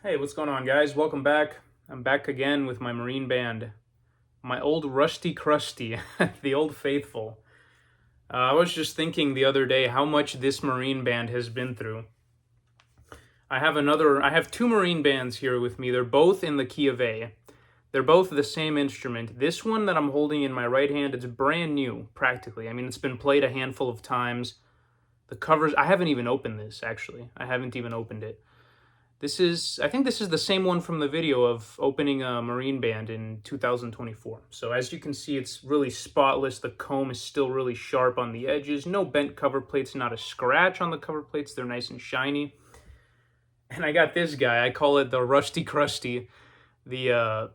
Hey, what's going on, guys? Welcome back. I'm back again with my Marine Band. My old rusty crusty, the old faithful. I was just thinking the other day how much this Marine Band has been through. I have two Marine Bands here with me. They're both in the key of A. They're both the same instrument. This one that I'm holding in my right hand, it's brand new, practically. I mean, it's been played a handful of times. The covers, I haven't even opened this, actually. I haven't even opened it. I think this is the same one from the video of opening a Marine Band in 2024. So as you can see, it's really spotless. The comb is still really sharp on the edges. No bent cover plates, not a scratch on the cover plates. They're nice and shiny. And I got this guy. I call it the Rusty Crusty. This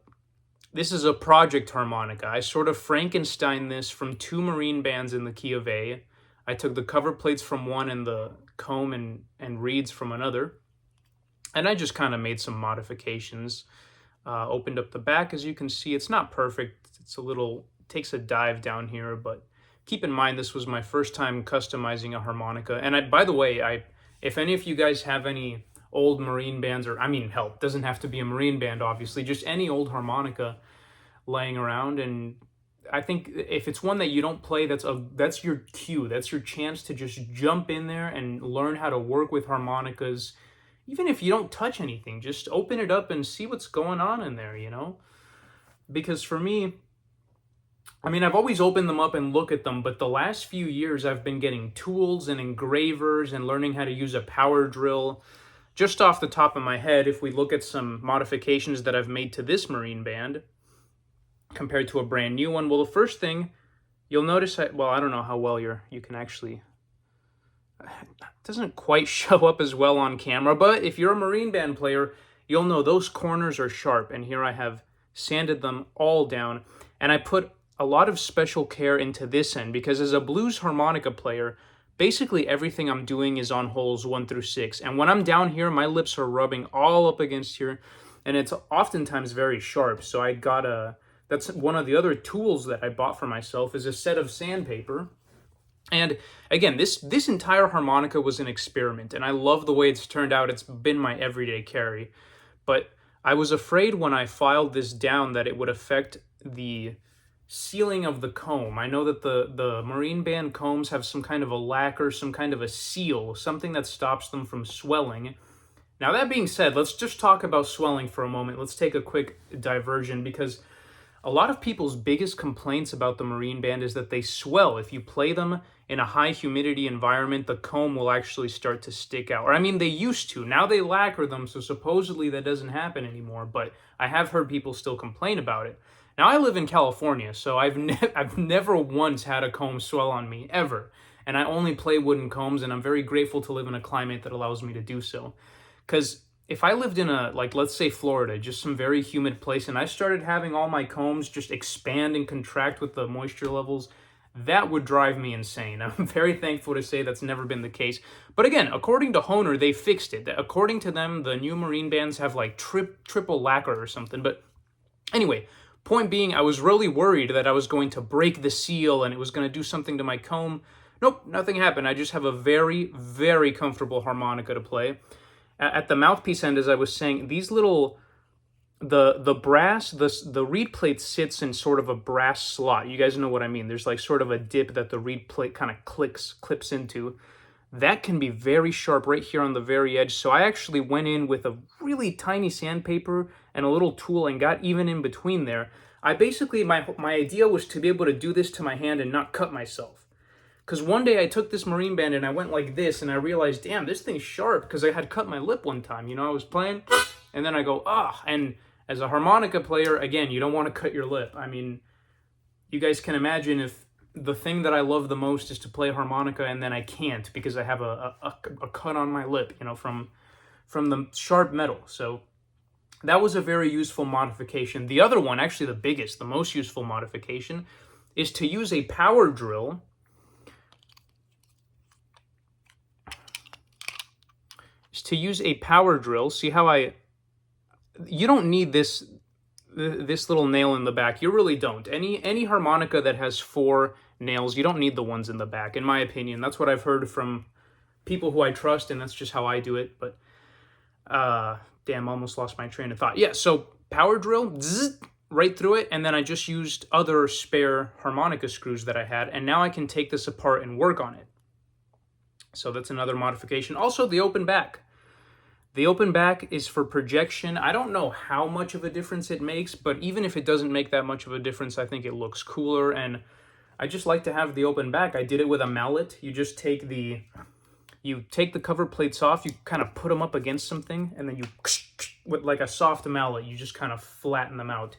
is a project harmonica. I sort of Frankenstein this from two Marine Bands in the key of A. I took the cover plates from one and the comb and reeds from another. And I just kind of made some modifications. Opened up the back, as you can see. It's not perfect. Takes a dive down here, but keep in mind this was my first time customizing a harmonica. And by the way, if any of you guys have any old Marine bands, it doesn't have to be a Marine band, obviously, just any old harmonica laying around. And I think if it's one that you don't play, that's your cue. That's your chance to just jump in there and learn how to work with harmonicas. Even if you don't touch anything, just open it up and see what's going on in there, Because for me, I've always opened them up and look at them, but the last few years I've been getting tools and engravers and learning how to use a power drill. Just off the top of my head, if we look at some modifications that I've made to this Marine Band compared to a brand new one, well, the first thing you'll notice, I don't know how well you can actually... It doesn't quite show up as well on camera, but if you're a Marine Band player, you'll know those corners are sharp, and here I have sanded them all down, and I put a lot of special care into this end, because as a blues harmonica player, basically everything I'm doing is on holes 1 through 6, and when I'm down here, my lips are rubbing all up against here, and it's oftentimes very sharp, so that's one of the other tools that I bought for myself, is a set of sandpaper. And again, this entire harmonica was an experiment, and I love the way it's turned out. It's been my everyday carry. But I was afraid when I filed this down that it would affect the sealing of the comb. I know that the Marine Band combs have some kind of a lacquer, some kind of a seal, something that stops them from swelling. Now, that being said, let's just talk about swelling for a moment. Let's take a quick diversion, because a lot of people's biggest complaints about the Marine Band is that they swell. If you play them in a high humidity environment, the comb will actually start to stick out. They used to. Now they lacquer them, so supposedly that doesn't happen anymore, but I have heard people still complain about it. Now, I live in California, so I've never once had a comb swell on me, ever. And I only play wooden combs, and I'm very grateful to live in a climate that allows me to do so. Because if I lived in let's say Florida, just some very humid place, and I started having all my combs just expand and contract with the moisture levels, that would drive me insane. I'm very thankful to say that's never been the case. But again, according to Hohner, they fixed it. According to them, the new Marine Bands have triple lacquer or something. But anyway, point being, I was really worried that I was going to break the seal and it was going to do something to my comb. Nope, nothing happened. I just have a very, very comfortable harmonica to play. At the mouthpiece end, as I was saying, these little, the brass, the reed plate sits in sort of a brass slot. You guys know what I mean. There's like sort of a dip that the reed plate kind of clips into. That can be very sharp right here on the very edge. So I actually went in with a really tiny sandpaper and a little tool and got even in between there. My idea was to be able to do this to my hand and not cut myself. Because one day I took this Marine Band and I went like this and I realized, damn, this thing's sharp, because I had cut my lip one time. I was playing and then I go, and as a harmonica player, again, you don't want to cut your lip. You guys can imagine if the thing that I love the most is to play harmonica and then I can't because I have a cut on my lip, from the sharp metal. So that was a very useful modification. The other one, actually the most useful modification, is to use a power drill. See how you don't need this little nail in the back. You really don't. Any harmonica that has 4 nails, you don't need the ones in the back, in my opinion. That's what I've heard from people who I trust, and that's just how I do it. But Damn, almost lost my train of thought. Yeah, so power drill, zzz, right through it, and then I just used other spare harmonica screws that I had, and now I can take this apart and work on it. So that's another modification. Also, the open back. The open back is for projection. I don't know how much of a difference it makes, but even if it doesn't make that much of a difference, I think it looks cooler, and I just like to have the open back. I did it with a mallet. You just take the cover plates off, you kind of put them up against something, and then you, with like a soft mallet, you just kind of flatten them out.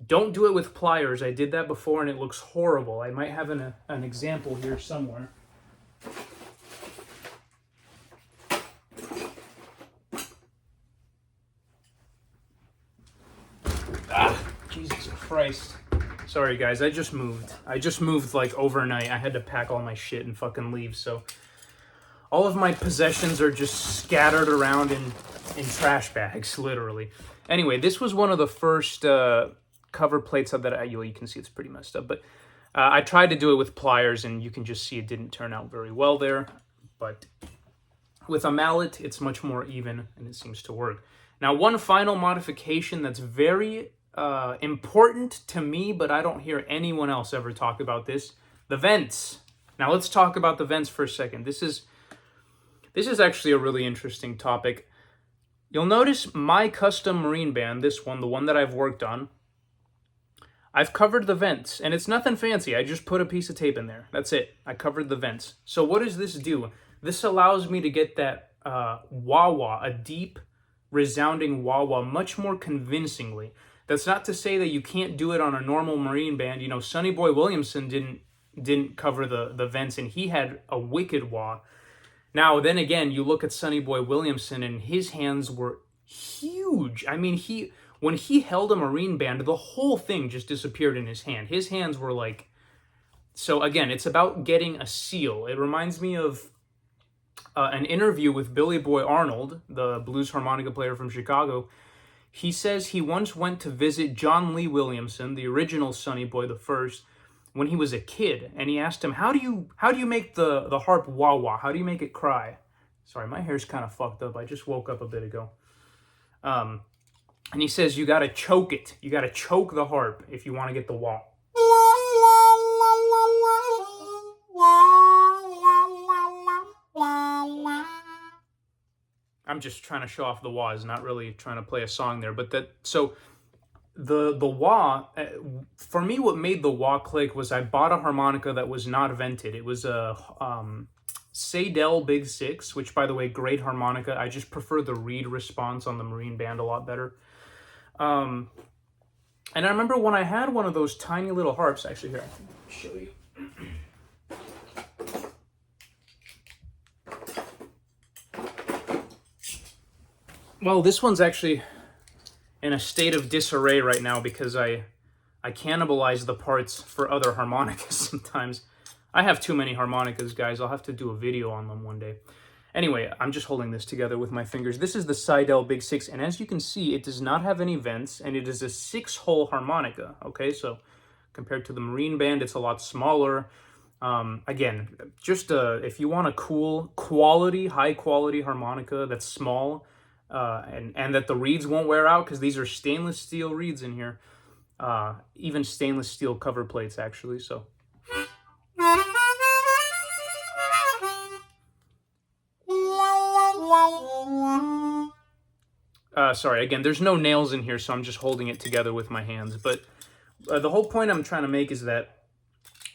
Don't do it with pliers. I did that before, and it looks horrible. I might have an example here somewhere. Jesus Christ. Sorry, guys, I just moved. Like overnight. I had to pack all my shit and fucking leave, so all of my possessions are just scattered around in trash bags, literally. Anyway, this was one of the first cover plates that you can see it's pretty messed up, but I tried to do it with pliers, and you can just see it didn't turn out very well there, but with a mallet, it's much more even, and it seems to work. Now, one final modification that's very important to me, but I don't hear anyone else ever talk about this: the vents. Now, let's talk about the vents for a second. This is actually a really interesting topic. You'll notice my custom marine band, this one, the one that I've worked on, I've covered the vents, and it's nothing fancy. I just put a piece of tape in there. That's it. I covered the vents. So what does this do? This allows me to get that wah-wah, a deep, resounding wah-wah, much more convincingly. That's not to say that you can't do it on a normal marine band. You know, Sonny Boy Williamson didn't cover the vents, and he had a wicked wah. Now, then again, you look at Sonny Boy Williamson, and his hands were huge. I mean, when he held a marine band, the whole thing just disappeared in his hand. His hands were like... So again, it's about getting a seal. It reminds me of an interview with Billy Boy Arnold, the blues harmonica player from Chicago. He says he once went to visit John Lee Williamson, the original Sonny Boy, the first, when he was a kid, and he asked him, how do you make the harp wah-wah? How do you make it cry? Sorry, my hair's kind of fucked up. I just woke up a bit ago. And he says, you got to choke it. You got to choke the harp if you want to get the wah. I'm just trying to show off the wahs, not really trying to play a song there. But so the wah, for me, what made the wah click was I bought a harmonica that was not vented. It was a Seidel Big 6, which, by the way, great harmonica. I just prefer the reed response on the marine band a lot better. And I remember when I had one of those tiny little harps, actually here, I can show you. Well, this one's actually in a state of disarray right now because I cannibalize the parts for other harmonicas sometimes. I have too many harmonicas, guys. I'll have to do a video on them one day. Anyway, I'm just holding this together with my fingers. This is the Seidel Big 6, and as you can see, it does not have any vents, and it is a 6-hole harmonica, okay? So compared to the marine band, it's a lot smaller. Again, just if you want a cool, high-quality harmonica that's small, and that the reeds won't wear out, because these are stainless steel reeds in here, even stainless steel cover plates, actually, so... Sorry, again, there's no nails in here, so I'm just holding it together with my hands. But the whole point I'm trying to make is that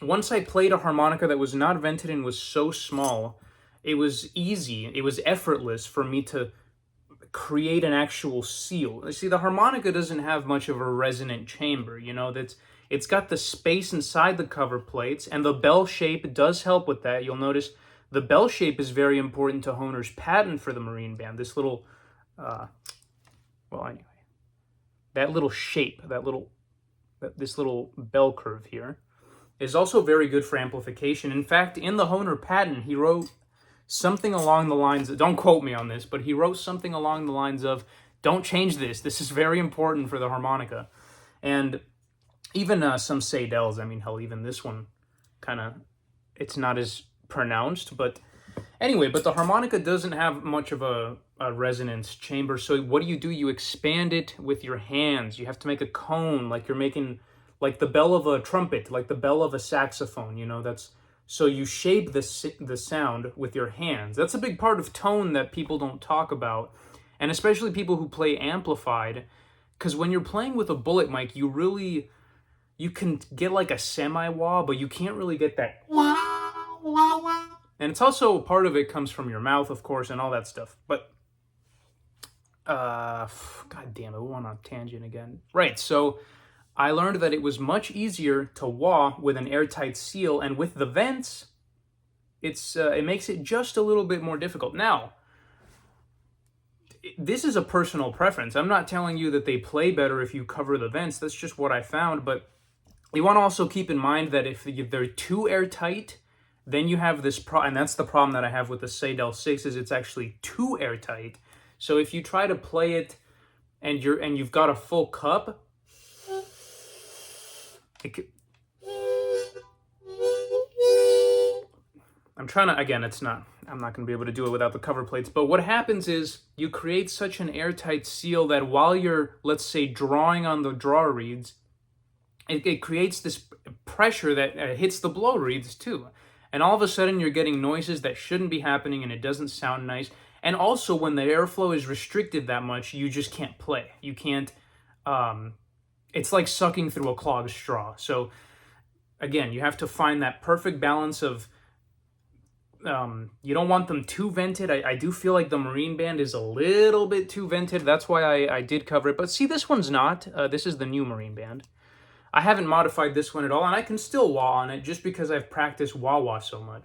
once I played a harmonica that was not vented and was so small, it was easy, it was effortless for me to create an actual seal. You see, the harmonica doesn't have much of a resonant chamber, you know, it's got the space inside the cover plates, and the bell shape does help with that. You'll notice the bell shape is very important to Hohner's patent for the marine band. This little... well, anyway, that little shape, this little bell curve here is also very good for amplification. In fact, in the Hohner patent, he wrote something along the lines of, don't quote me on this, but he wrote something along the lines of, don't change this. This is very important for the harmonica. And even some Seidels, I mean, hell, even this one kind of, it's not as pronounced, but anyway, but the harmonica doesn't have much of a resonance chamber. So what do? You expand it with your hands. You have to make a cone, like you're making like the bell of a trumpet, like the bell of a saxophone. You know, that's so you shape the sound with your hands. That's a big part of tone that people don't talk about, and especially people who play amplified, because when you're playing with a bullet mic, you can get like a semi-wah, but you can't really get that. And it's also part of it comes from your mouth, of course, and all that stuff. But god damn it, we went on a tangent again. Right, so I learned that it was much easier to wah with an airtight seal, and with the vents, it makes it just a little bit more difficult. Now, this is a personal preference. I'm not telling you that they play better if you cover the vents. That's just what I found. But you want to also keep in mind that if they're too airtight, then you have this and that's the problem that I have with the Seidel 6 is it's actually too airtight. So if you try to play it and you've got a full cup, I'm trying to, again, I'm not going to be able to do it without the cover plates, but what happens is you create such an airtight seal that while you're, let's say, drawing on the draw reeds, it creates this pressure that hits the blow reeds too. And all of a sudden you're getting noises that shouldn't be happening and it doesn't sound nice. And also when the airflow is restricted that much, you just can't play. You can't, it's like sucking through a clogged straw. So again, you have to find that perfect balance of, you don't want them too vented. I do feel like the Marine Band is a little bit too vented. That's why I did cover it. But see, this one's not. This is the new Marine Band. I haven't modified this one at all, and I can still wah on it just because I've practiced wah-wah so much.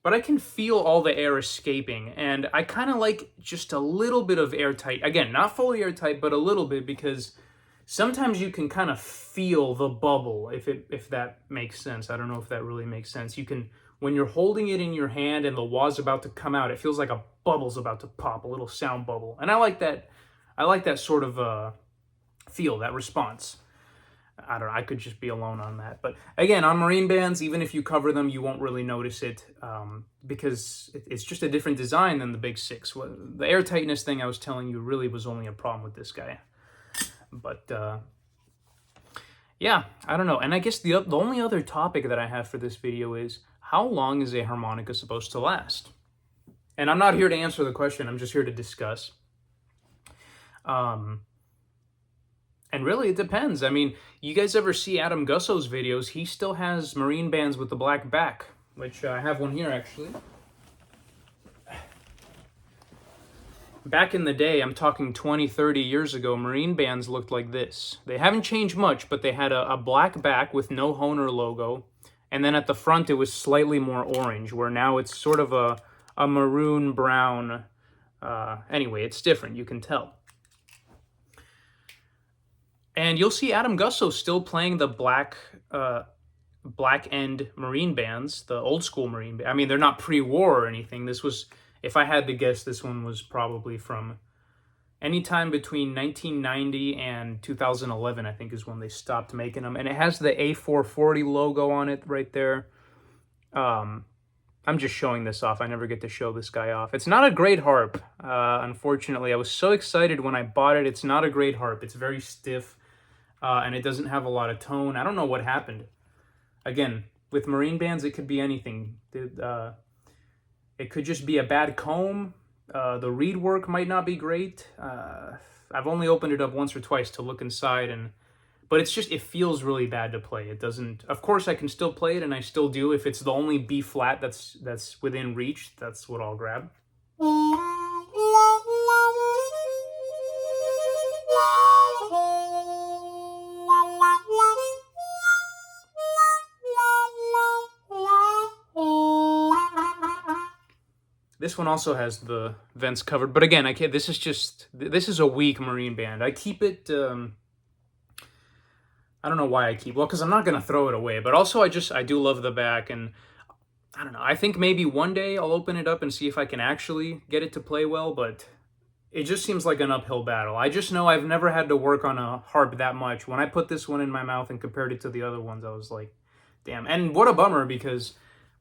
But I can feel all the air escaping, and I kind of like just a little bit of airtight. Again, not fully airtight, but a little bit, because sometimes you can kind of feel the bubble, if that makes sense. I don't know if that really makes sense. You can, when you're holding it in your hand and the wah's about to come out, it feels like a bubble's about to pop, a little sound bubble. And I like that sort of feel, that response. I don't know, I could just be alone on that. But again, on Marine Bands, even if you cover them, you won't really notice it because it's just a different design than the Big Six. The airtightness thing I was telling you really was only a problem with this guy. But yeah, I don't know. And I guess the only other topic that I have for this video is, how long is a harmonica supposed to last? And I'm not here to answer the question, I'm just here to discuss. And really, it depends. I mean, you guys ever see Adam Gusso's videos? He still has Marine Bands with the black back, which I have one here, actually. Back in the day, I'm talking 20, 30 years ago, Marine Bands looked like this. They haven't changed much, but they had a black back with no Hohner logo. And then at the front, it was slightly more orange, where now it's sort of a maroon brown. Anyway, it's different, you can tell. And you'll see Adam Gusso still playing the black end Marine Bands, the old school Marine Band. I mean, they're not pre-war or anything. This was, if I had to guess, this one was probably from any time between 1990 and 2011, I think, is when they stopped making them. And it has the A440 logo on it right there. I'm just showing this off. I never get to show this guy off. It's not a great harp, unfortunately. I was so excited when I bought it. It's not a great harp. It's very stiff, and it doesn't have a lot of tone. I don't know what happened. Again, with Marine Bands, it could be anything. It could just be a bad comb. The reed work might not be great. I've only opened it up once or twice to look inside, but it's just, it feels really bad to play. It doesn't, of course I can still play it, and I still do. If it's the only B flat that's within reach, that's what I'll grab. This one also has the vents covered, but again, this is a weak Marine Band. I keep it, I don't know why I keep, well, because I'm not going to throw it away, but also I do love the back, and I don't know, I think maybe one day I'll open it up and see if I can actually get it to play well, but it just seems like an uphill battle. I just know I've never had to work on a harp that much. When I put this one in my mouth and compared it to the other ones, I was like, damn. And what a bummer, because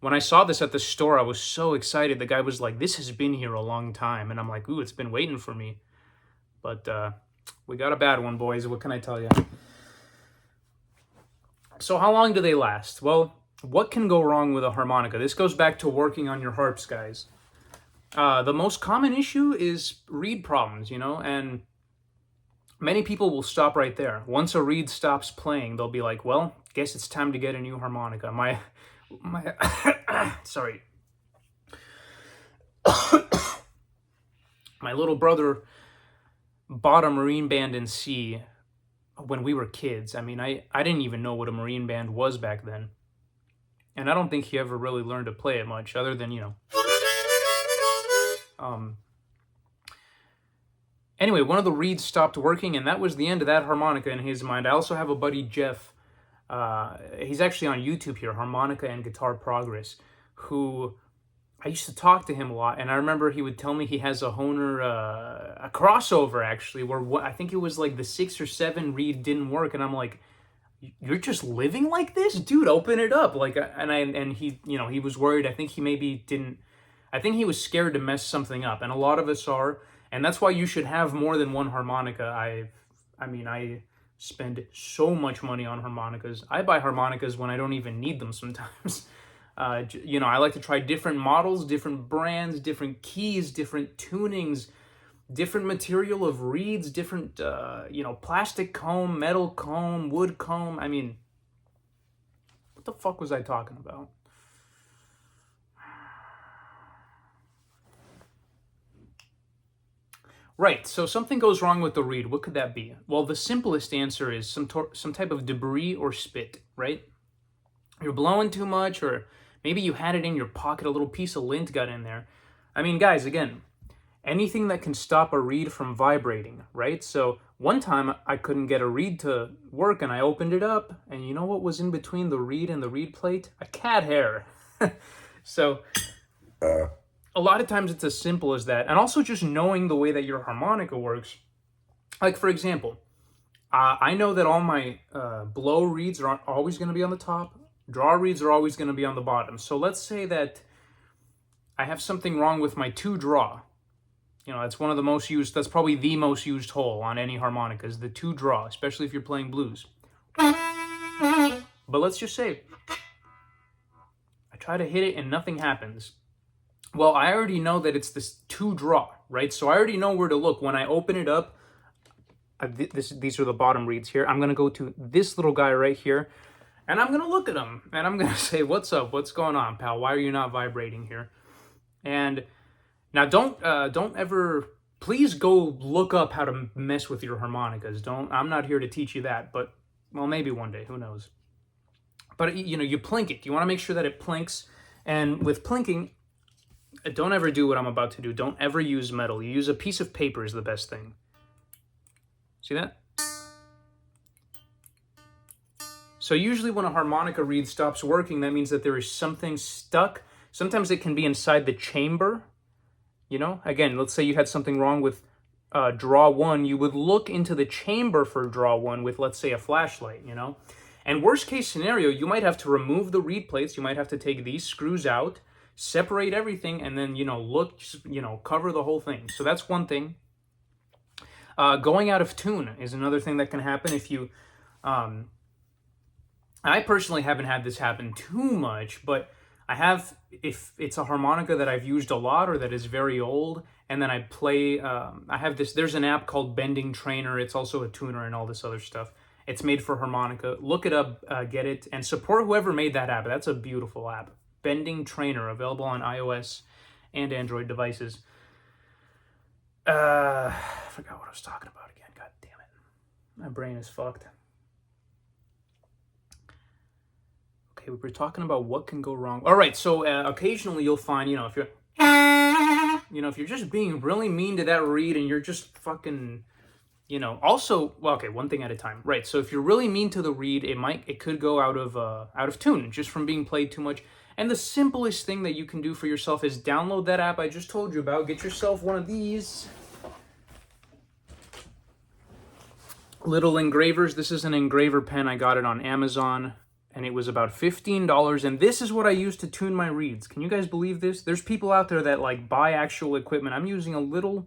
when I saw this at the store, I was so excited. The guy was like, "This has been here a long time," and I'm like, "Ooh, it's been waiting for me." But we got a bad one, boys. What can I tell you? So how long do they last? Well, what can go wrong with a harmonica? This goes back to working on your harps, guys. The most common issue is reed problems, you know, and many people will stop right there. Once a reed stops playing, they'll be like, well, guess it's time to get a new harmonica. My sorry. My little brother bought a marine band in C when we were kids. I mean, I didn't even know what a marine band was back then. And I don't think he ever really learned to play it much, other than, you know. Anyway, one of the reeds stopped working, and that was the end of that harmonica in his mind. I also have a buddy, Jeff. He's actually on YouTube here, Harmonica and Guitar Progress, who I used to talk to him a lot, and I remember he would tell me he has a Hohner, a crossover, actually, where I think it was like the 6 or 7 reed didn't work, and I'm like, you're just living like this? Dude, open it up. Like, and he, you know, he was worried. I think he maybe didn't, I think he was scared to mess something up, and a lot of us are, and that's why you should have more than one harmonica. I mean, I spend so much money on harmonicas. I buy harmonicas when I don't even need them sometimes. You know, I like to try different models, different brands, different keys, different tunings, different material of reeds, different, you know, plastic comb, metal comb, wood comb. I mean, what the fuck was I talking about? Right, so something goes wrong with the reed. What could that be? Well, the simplest answer is some type of debris or spit, right? You're blowing too much, or maybe you had it in your pocket, a little piece of lint got in there. I mean, guys, again, anything that can stop a reed from vibrating, right? So one time I couldn't get a reed to work, and I opened it up, and you know what was in between the reed and the reed plate? A cat hair. So a lot of times it's as simple as that. And also just knowing the way that your harmonica works. Like, for example, I know that all my blow reeds are always going to be on the top. Draw reeds are always going to be on the bottom. So let's say that I have something wrong with my 2 draw. You know, that's one of the most used, that's probably the most used hole on any harmonica, is the 2 draw, especially if you're playing blues. But let's just say I try to hit it and nothing happens. Well, I already know that it's this 2 draw, right? So I already know where to look. When I open it up, these are the bottom reeds here. I'm going to go to this little guy right here, and I'm going to look at him, and I'm going to say, what's up? What's going on, pal? Why are you not vibrating here? And now don't ever, please go look up how to mess with your harmonicas. I'm not here to teach you that, but, well, maybe one day, who knows? But, you know, you plink it. You want to make sure that it plinks, and with plinking, don't ever do what I'm about to do. Don't ever use metal. You use a piece of paper is the best thing. See that? So usually when a harmonica reed stops working, that means that there is something stuck. Sometimes it can be inside the chamber. You know, again, let's say you had something wrong with draw 1. You would look into the chamber for draw 1 with, let's say, a flashlight, you know. And worst case scenario, you might have to remove the reed plates. You might have to take these screws out, separate everything, and then, you know, look, you know, cover the whole thing. So that's one thing. Going out of tune is another thing that can happen if you, I personally haven't had this happen too much, but I have, if it's a harmonica that I've used a lot or that is very old, and then I play, I have this, there's an app called Bending Trainer. It's also a tuner and all this other stuff. It's made for harmonica. Look it up, get it, and support whoever made that app. That's a beautiful app. Bending Trainer, available on iOS and Android devices. I forgot what I was talking about again. God damn it. My brain is fucked. Okay, we were talking about what can go wrong. All right, so occasionally you'll find, you know, if you're just being really mean to that reed and you're just fucking, you know, also, well, okay, one thing at a time. Right, so if you're really mean to the reed, it could go out of tune just from being played too much. And the simplest thing that you can do for yourself is download that app I just told you about. Get yourself one of these little engravers. This is an engraver pen. I got it on Amazon. and it was about $15, and this is what I use to tune my reeds. Can you guys believe this? There's people out there that like buy actual equipment. I'm using a little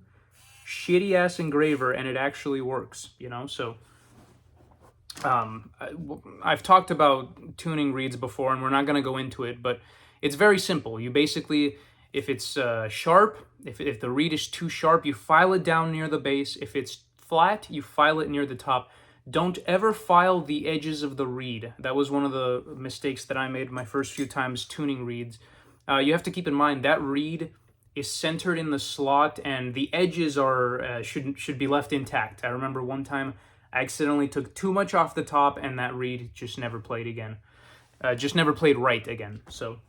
shitty ass engraver and it actually works, you know? So I've talked about tuning reeds before, and we're not going to go into it, but it's very simple. You basically, if it's sharp, if the reed is too sharp, you file it down near the base. If it's flat, you file it near the top. Don't ever file the edges of the reed. That was one of the mistakes that I made my first few times tuning reeds. You have to keep in mind that reed is centered in the slot, and the edges are should be left intact. I remember one time I accidentally took too much off the top, and that reed just never played again. Just never played right again. So,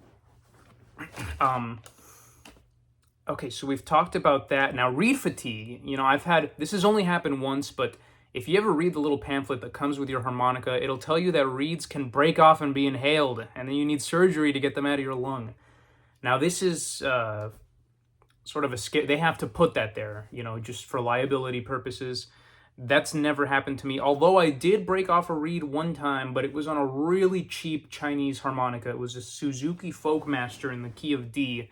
okay, so we've talked about that. Now, reed fatigue. You know, this has only happened once, but if you ever read the little pamphlet that comes with your harmonica, it'll tell you that reeds can break off and be inhaled, and then you need surgery to get them out of your lung. Now, this is sort of a scare. They have to put that there, you know, just for liability purposes. That's never happened to me, although I did break off a reed one time, but it was on a really cheap Chinese harmonica. It was a Suzuki Folkmaster in the key of D.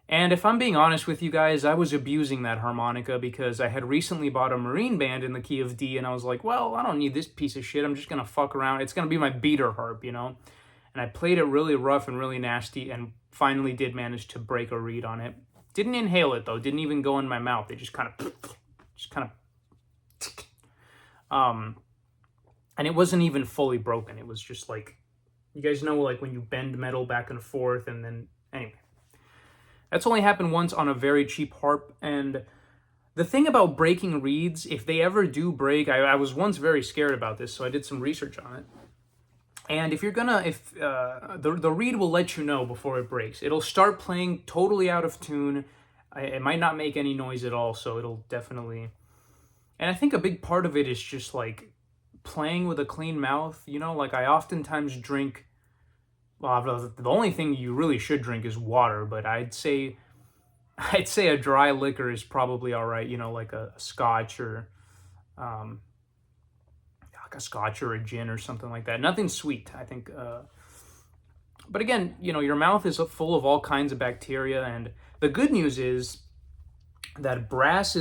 And if I'm being honest with you guys, I was abusing that harmonica because I had recently bought a marine band in the key of D, and I was like, well, I don't need this piece of shit. I'm just going to fuck around. It's going to be my beater harp, you know? And I played it really rough and really nasty, and finally did manage to break a reed on it. Didn't inhale it, though. Didn't even go in my mouth. It just kind of... and it wasn't even fully broken. It was just like, you guys know, like when you bend metal back and forth, and then, anyway. That's only happened once on a very cheap harp, and the thing about breaking reeds, if they ever do break, I was once very scared about this, so I did some research on it. And if you're gonna, the reed will let you know before it breaks. It'll start playing totally out of tune. It might not make any noise at all, so it'll definitely... And I think a big part of it is just like playing with a clean mouth, you know, like I oftentimes drink, well, the only thing you really should drink is water, but I'd say a dry liquor is probably all right, you know, like a scotch or like a scotch or a gin or something like that. Nothing sweet, I think. But again, you know, your mouth is full of all kinds of bacteria, and the good news is that brass,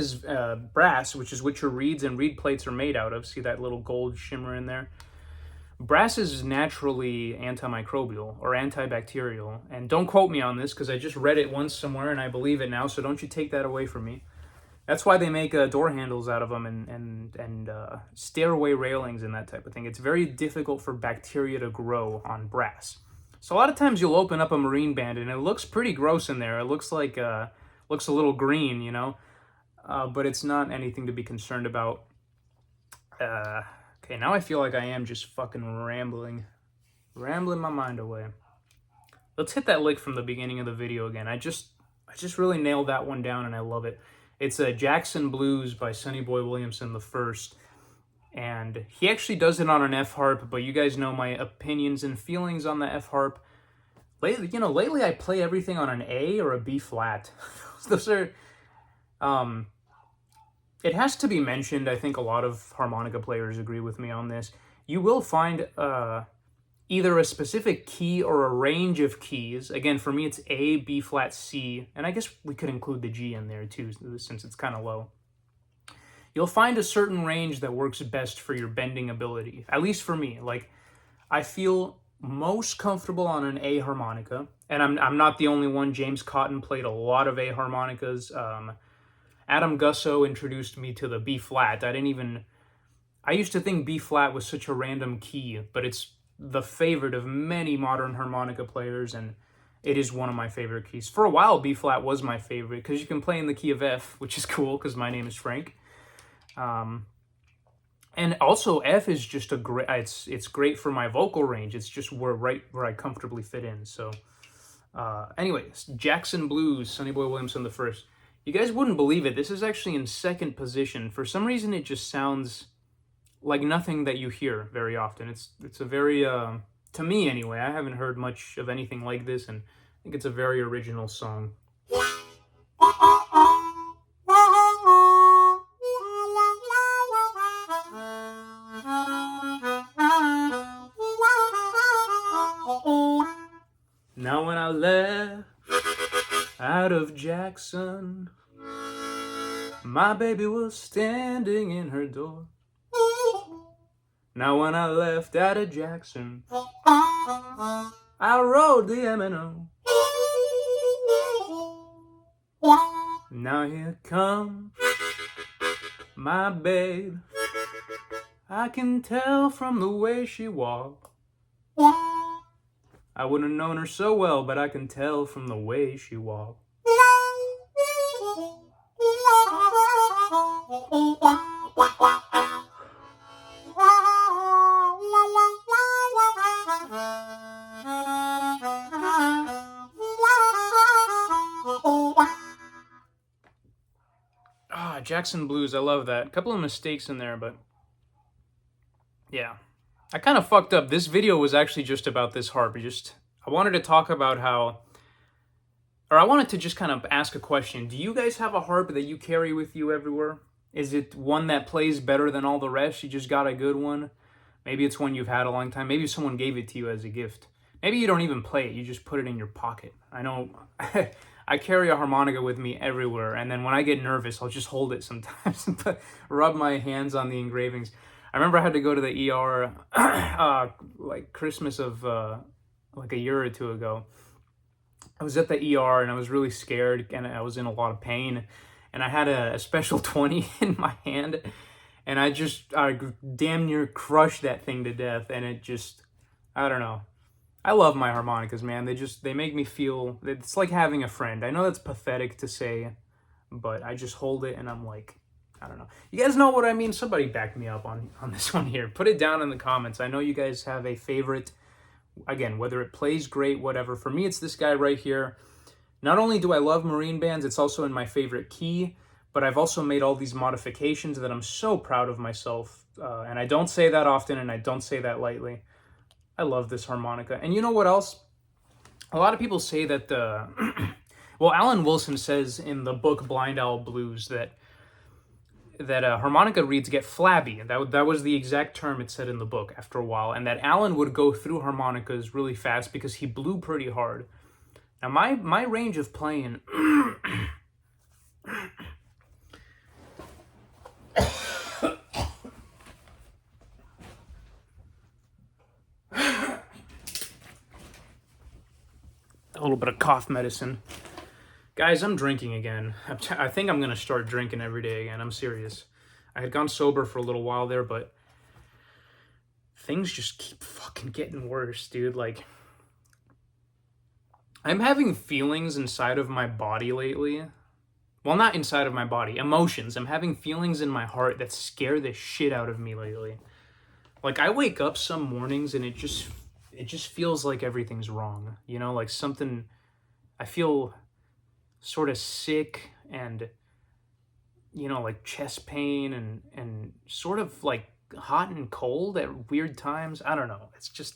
which is what your reeds and reed plates are made out of. See that little gold shimmer in there? Brass is naturally antimicrobial or antibacterial. And don't quote me on this because I just read it once somewhere and I believe it now, so don't you take that away from me. That's why they make door handles out of them and stairway railings and that type of thing. It's very difficult for bacteria to grow on brass. So a lot of times you'll open up a marine band and it looks pretty gross in there. It looks like... looks a little green, you know, but it's not anything to be concerned about. Okay, now I feel like I am just fucking rambling my mind away. Let's hit that lick from the beginning of the video again. I just really nailed that one down, and I love it. It's a Jackson Blues by Sonny Boy Williamson I, and he actually does it on an F harp. But you guys know my opinions and feelings on the F harp. Lately I play everything on an A or a B flat. Those are, it has to be mentioned, I think a lot of harmonica players agree with me on this. You will find either a specific key or a range of keys. Again, for me it's A, B flat, C, and I guess we could include the G in there too, since it's kind of low. You'll find a certain range that works best for your bending ability, at least for me. Like, I feel most comfortable on an A harmonica, and I'm not the only one. James Cotton played a lot of A harmonicas. Adam Gusso introduced me to the B flat. I used to think B flat was such a random key, but it's the favorite of many modern harmonica players, and it is one of my favorite keys. For a while, B flat was my favorite because you can play in the key of F, which is cool because my name is Frank. And also, F is just a great. It's great for my vocal range. It's just right where I comfortably fit in. So, anyways, Jackson Blues, Sonny Boy Williamson I. You guys wouldn't believe it. This is actually in second position. For some reason, it just sounds like nothing that you hear very often. It's a very to me anyway. I haven't heard much of anything like this, and I think it's a very original song. Jackson. My baby was standing in her door. Now when I left out of Jackson, I rode the M&O. Now here comes my babe. I can tell from the way she walked. I wouldn't have known her so well, but I can tell from the way she walked. Ah, Jackson Blues, I love that. A couple of mistakes in there, but yeah. I kind of fucked up. This video was actually just about this harp. I wanted to talk about I wanted to just kind of ask a question. Do you guys have a harp that you carry with you everywhere? Is it one that plays better than all the rest? You just got a good one? Maybe it's one you've had a long time. Maybe someone gave it to you as a gift. Maybe you don't even play it. You just put it in your pocket. I know I carry a harmonica with me everywhere, and then when I get nervous, I'll just hold it sometimes and rub my hands on the engravings. I remember I had to go to the ER like Christmas of like a year or two ago. I was at the ER and I was really scared and I was in a lot of pain, and I had a special 20 in my hand, and I damn near crushed that thing to death. And I don't know. I love my harmonicas, man. They make me feel, it's like having a friend. I know that's pathetic to say, but I just hold it and I'm like, I don't know. You guys know what I mean? Somebody back me up on this one here. Put it down in the comments. I know you guys have a favorite. Again, whether it plays great, whatever. For me, it's this guy right here. Not only do I love marine bands, it's also in my favorite key, but I've also made all these modifications that I'm so proud of myself. And I don't say that often, and I don't say that lightly. I love this harmonica. And you know what else? A lot of people say that well, Alan Wilson says in the book Blind Owl Blues that harmonica reeds get flabby. That was the exact term it said in the book after a while, and that Alan would go through harmonicas really fast because he blew pretty hard. Now my range of playing a little bit of cough medicine. Guys, I'm drinking again. I think I'm going to start drinking every day again. I'm serious. I had gone sober for a little while there, but things just keep fucking getting worse, dude. Like, I'm having feelings inside of my body lately. Well, not inside of my body. Emotions. I'm having feelings in my heart that scare the shit out of me lately. Like, I wake up some mornings and it just feels like everything's wrong. You know, like something... I feel sort of sick and, you know, like chest pain and sort of like hot and cold at weird times. I don't know. It's just,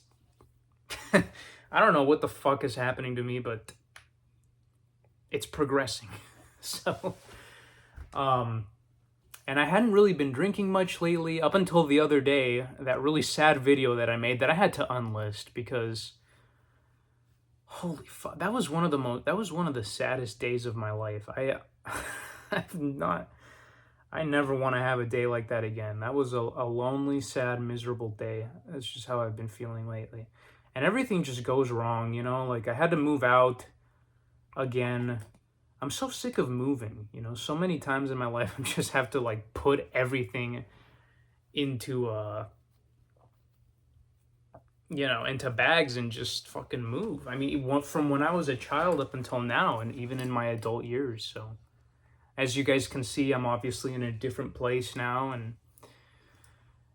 I don't know what the fuck is happening to me, but it's progressing. So, and I hadn't really been drinking much lately up until the other day, that really sad video that I made that I had to unlist because holy fuck, that was one of the saddest days of my life. I never want to have a day like that again. That was a lonely, sad, miserable day. That's just how I've been feeling lately. And everything just goes wrong, you know? Like, I had to move out again. I'm so sick of moving, you know? So many times in my life, I just have to, like, put everything into, you know, into bags and just fucking move. I mean, from when I was a child up until now, and even in my adult years. So, as you guys can see, I'm obviously in a different place now, and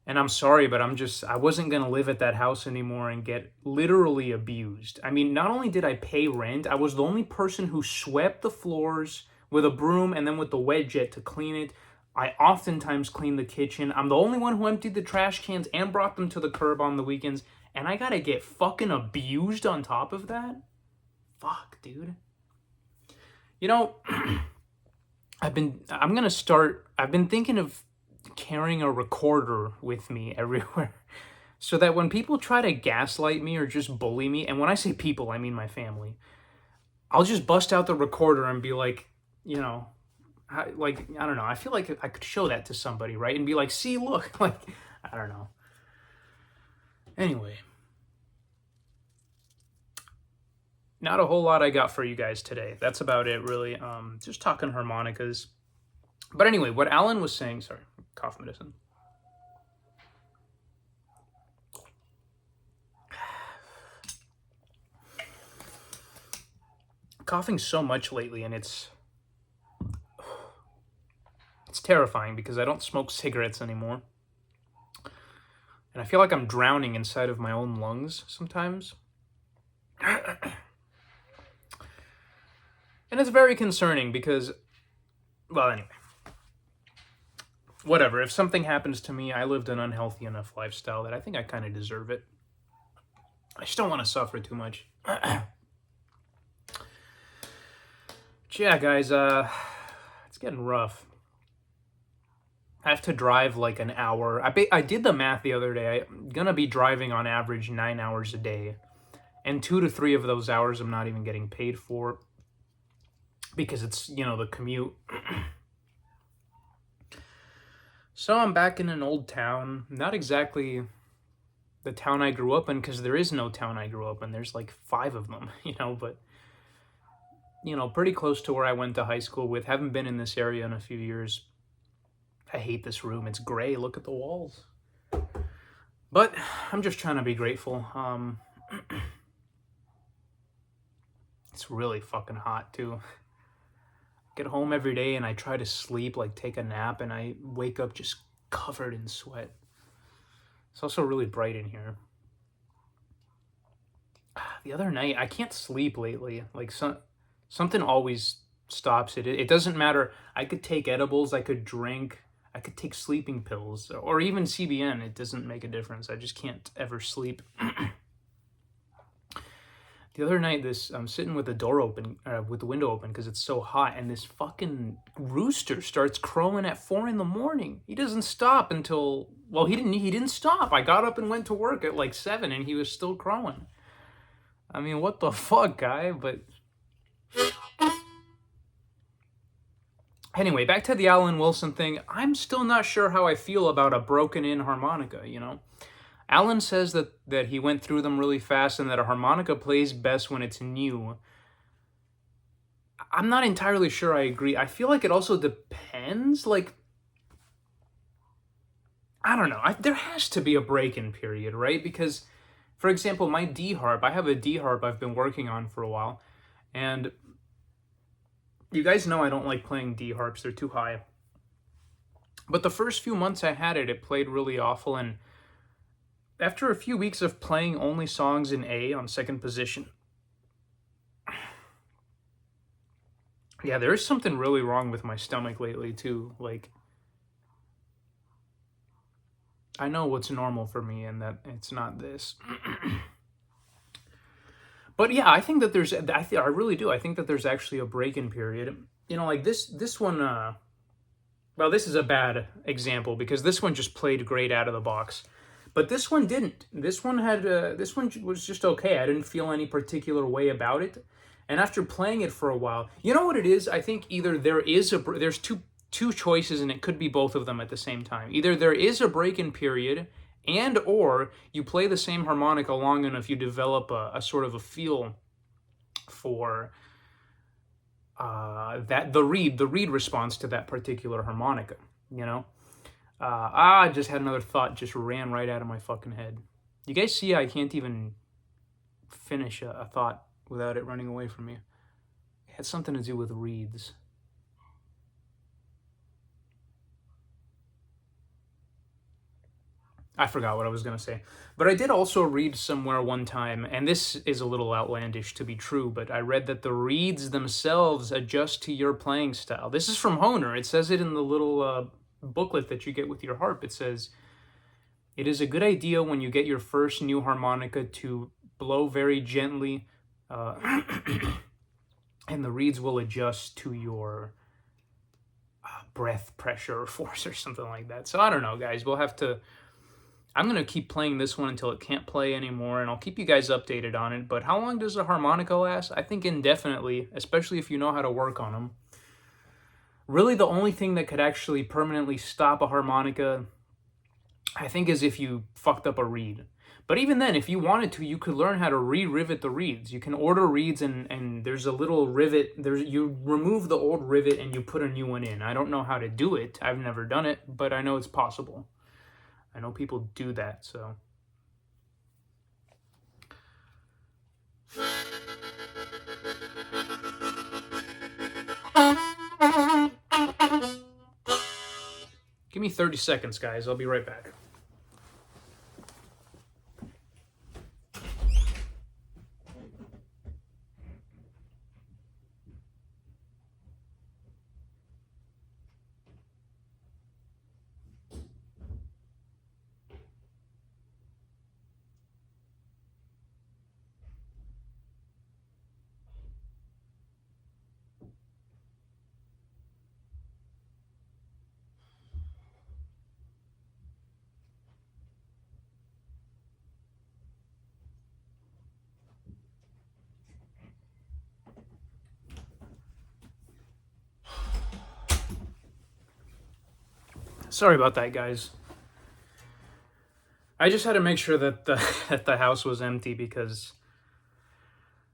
I'm sorry, but I wasn't gonna live at that house anymore and get literally abused. I mean, not only did I pay rent, I was the only person who swept the floors with a broom and then with the wet jet to clean it. I oftentimes cleaned the kitchen. I'm the only one who emptied the trash cans and brought them to the curb on the weekends. And I gotta get fucking abused on top of that? Fuck, dude. You know, I've been thinking of carrying a recorder with me everywhere so that when people try to gaslight me or just bully me, and when I say people, I mean my family, I'll just bust out the recorder and be like, you know, like, I don't know. I feel like I could show that to somebody, right? And be like, see, look, like, I don't know. Anyway. Not a whole lot I got for you guys today. That's about it, really. Just talking harmonicas. But anyway, what Alan was saying, sorry, cough medicine. Coughing so much lately, and it's terrifying because I don't smoke cigarettes anymore. And I feel like I'm drowning inside of my own lungs sometimes. And it's very concerning because, well, anyway. Whatever, if something happens to me, I lived an unhealthy enough lifestyle that I think I kind of deserve it. I just don't want to suffer too much. Yeah, guys, it's getting rough. I have to drive like an hour. I did the math the other day. I'm going to be driving on average 9 hours a day. And 2 to 3 of those hours I'm not even getting paid for. Because it's, the commute. So I'm back in an old town. Not exactly the town I grew up in, because there is no town I grew up in. There's like 5 of them, but, pretty close to where I went to high school with. Haven't been in this area in a few years. I hate this room. It's gray. Look at the walls. But I'm just trying to be grateful. It's really fucking hot, too. Get home every day and I try to sleep, like take a nap, and I wake up just covered in sweat. It's also really bright in here. The other night, I can't sleep lately. Like something always stops it. It doesn't matter. I could take edibles, I could drink, I could take sleeping pills, or even CBN. It doesn't make a difference. I just can't ever sleep. The other night, I'm sitting with the door open, with the window open because it's so hot, and this fucking rooster starts crowing at 4 a.m. He doesn't stop until, well, he didn't stop. I got up and went to work at like 7, and he was still crowing. I mean, what the fuck, guy? But anyway, back to the Alan Wilson thing. I'm still not sure how I feel about a broken-in harmonica, Alan says that he went through them really fast and that a harmonica plays best when it's new. I'm not entirely sure I agree. I feel like it also depends. Like, I don't know. There has to be a break-in period, right? Because, for example, my D harp, I have a D harp I've been working on for a while. And you guys know I don't like playing D harps. They're too high. But the first few months I had it played really awful, and after a few weeks of playing only songs in A on second position, yeah, there is something really wrong with my stomach lately, too. Like, I know what's normal for me and that it's not this. But yeah, I think that I really do. I think that there's actually a break-in period. Like this one, well, this is a bad example because this one just played great out of the box. But this one didn't. This one was just okay. I didn't feel any particular way about it. And after playing it for a while, you know what it is? I think either there's two choices, and it could be both of them at the same time. Either there is a break-in period, and or you play the same harmonica long enough, you develop a sort of a feel for the reed response to that particular harmonica, I just had another thought just ran right out of my fucking head. You guys see I can't even finish a thought without it running away from me. It had something to do with reeds. I forgot what I was going to say. But I did also read somewhere one time, and this is a little outlandish to be true, but I read that the reeds themselves adjust to your playing style. This is from Hohner. It says it in the little booklet that you get with your harp. It says, it is a good idea when you get your first new harmonica to blow very gently, and the reeds will adjust to your breath pressure or force or something like that. So I don't know, guys. I'm going to keep playing this one until it can't play anymore, and I'll keep you guys updated on it. But how long does a harmonica last? I think indefinitely, especially if you know how to work on them. Really, the only thing that could actually permanently stop a harmonica, I think, is if you fucked up a reed. But even then, if you wanted to, you could learn how to re-rivet the reeds. You can order reeds, and there's a little rivet. You remove the old rivet and you put a new one in. I don't know how to do it. I've never done it, but I know it's possible. I know people do that, so. Give me 30 seconds, guys. I'll be right back. Sorry about that, guys. I just had to make sure that the house was empty because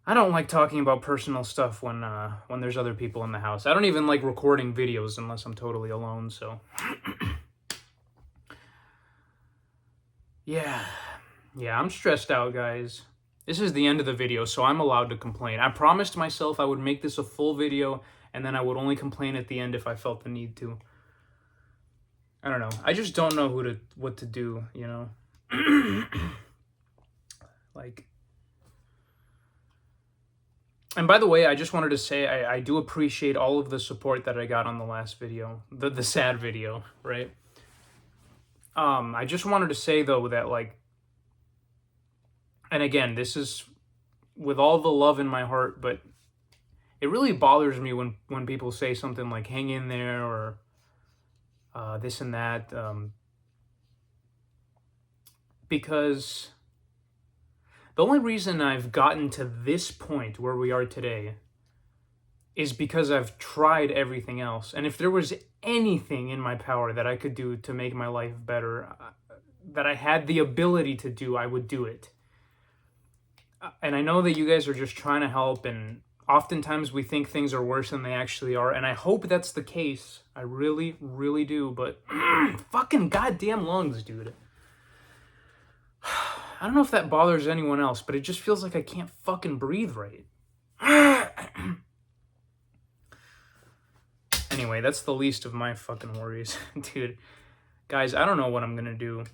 I don't like talking about personal stuff when there's other people in the house. I don't even like recording videos unless I'm totally alone, so. Yeah, I'm stressed out, guys. This is the end of the video, so I'm allowed to complain. I promised myself I would make this a full video, and then I would only complain at the end if I felt the need to. I don't know. I just don't know what to do, you know? Like... And by the way, I just wanted to say I do appreciate all of the support that I got on the last video. The sad video, right? I just wanted to say, though, that, like... And again, this is with all the love in my heart, but it really bothers me when people say something like, hang in there, or... this and that, because the only reason I've gotten to this point where we are today is because I've tried everything else. And if there was anything in my power that I could do to make my life better, that I had the ability to do, I would do it. And I know that you guys are just trying to help, and oftentimes we think things are worse than they actually are, and I hope that's the case. I really, really do, but fucking goddamn lungs, dude. I don't know if that bothers anyone else, but it just feels like I can't fucking breathe right. Anyway, that's the least of my fucking worries. Dude, guys, I don't know what I'm gonna do.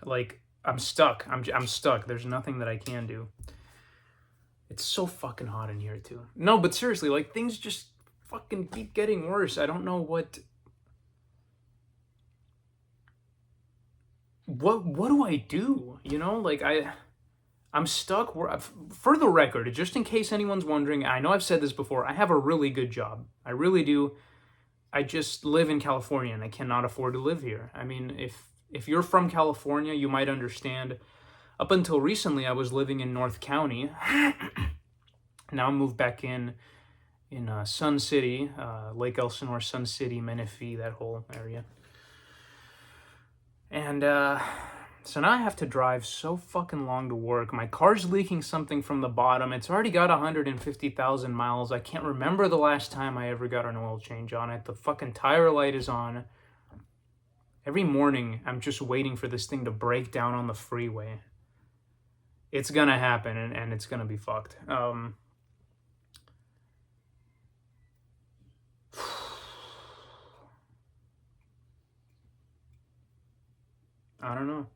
Like, I'm stuck. I'm stuck. There's nothing that I can do. It's so fucking hot in here, too. No, but seriously, like, things just fucking keep getting worse. I don't know what do I do? You know, like, I'm stuck. For the record, just in case anyone's wondering, I know I've said this before, I have a really good job. I really do. I just live in California, and I cannot afford to live here. I mean, if you're from California, you might understand. Up until recently, I was living in North County. Now I moved back in Sun City, Lake Elsinore, Sun City, Menifee, that whole area. And so now I have to drive so fucking long to work. My car's leaking something from the bottom. It's already got 150,000 miles. I can't remember the last time I ever got an oil change on it. The fucking tire light is on. Every morning, I'm just waiting for this thing to break down on the freeway. It's gonna happen, and it's gonna be fucked. I don't know.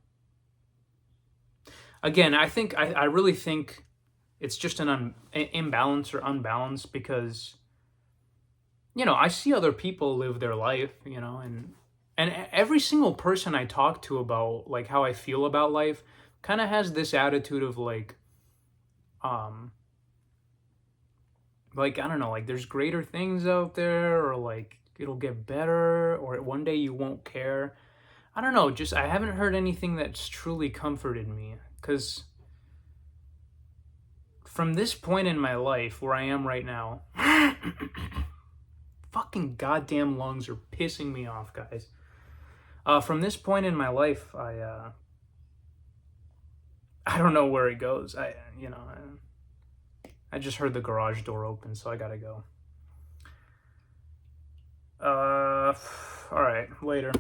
Again, I really think it's just an imbalance or unbalance, because, you know, I see other people live their life, you know, and every single person I talk to about, like, how I feel about life kind of has this attitude of, like, I don't know, like, there's greater things out there, or, like, it'll get better, or one day you won't care. I don't know, just, I haven't heard anything that's truly comforted me, because from this point in my life, where I am right now, fucking goddamn lungs are pissing me off, guys. From this point in my life, I don't know where he goes. I just heard the garage door open, so I gotta go. All right, later.